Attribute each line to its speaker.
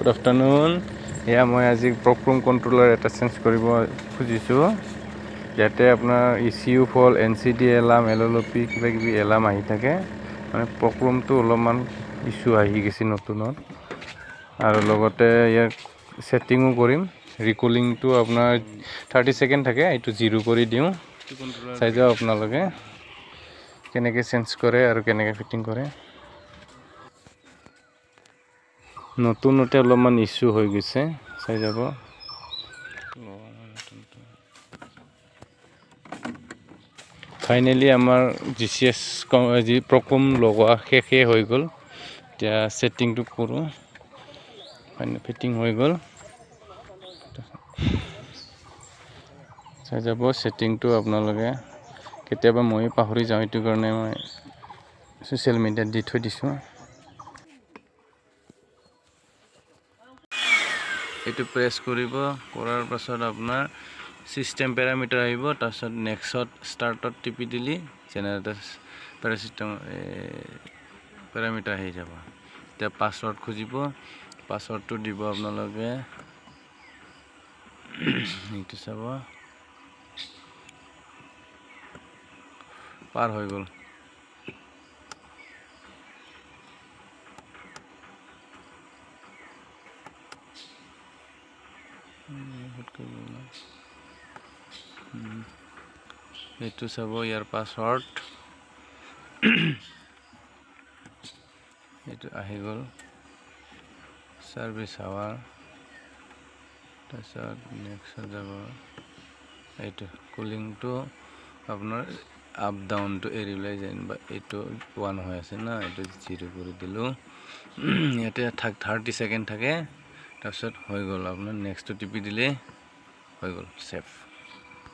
Speaker 1: Good afternoon. এয়া মই আজি প্ৰক্ৰুম কণ্ট্ৰলাৰ এটা চেঞ্জ কৰিব খুজিছোঁ, যাতে আপোনাৰ ECU ফল NCD এলাৰ্ম LLP কিবা কিবি এলাৰ্ম আহি থাকে। মানে প্ৰক্ৰুমটো অলপমান ইছ্যু আহি গৈছে নতুনত, আৰু লগতে ইয়াৰ ছেটিঙো কৰিম। ৰিকলিংটো আপোনাৰ 30 ছেকেণ্ড থাকে, এইটো 0 কৰি দিওঁ। চাই যাওক আপোনালোকে কেনেকৈ চেঞ্জ কৰে আৰু কেনেকৈ ফিটিং কৰে। নতুনতে অলপমান ইছ্যু হৈ গৈছে, চাই যাব। ফাইনেলি আমাৰ GCS যি প্ৰক্ৰুম লগোৱা শেষেই হৈ গ'ল। এতিয়া ছেটিংটো কৰোঁ। ফিটিং হৈ গ'ল, চাই যাব ছেটিংটো আপোনালোকে। কেতিয়াবা মই পাহৰি যাওঁ, এইটো কাৰণে মই ছ'চিয়েল মিডিয়াত দি থৈ দিছোঁ। এইটো প্ৰেছ কৰিব, কৰাৰ পাছত আপোনাৰ চিষ্টেম পেৰামিটাৰ আহিব। তাৰপিছত নেক্সট ষ্টাৰ্টত টিপি দিলি জেনেৰেটৰ পেৰামিটাৰ আহি যাব। এতিয়া পাছৱৰ্ড খুজিব, পাছৱৰ্ডটো দিব আপোনালোকে। এইটো চাব, পাৰ হৈ গ'ল। এইটো চাব, ইয়াৰ পাছৱৰ্ড এইটো আহি গ'ল। ছাৰ্ভিচ আৱাৰ, তাৰপিছত নেক্সট যাব এইটো কুলিংটো আপোনাৰ আপ ডাউনটো এৰি পেলাই যেনিবা এইটো 1 হৈ আছে না, এইটো 0 কৰি দিলোঁ। ইয়াতে 30 ছেকেণ্ড থাকে, তাৰপিছত হৈ গ'ল। আপোনাৰ নেক্সটটো টিপি দিলে হৈ গ'ল, ছেফ।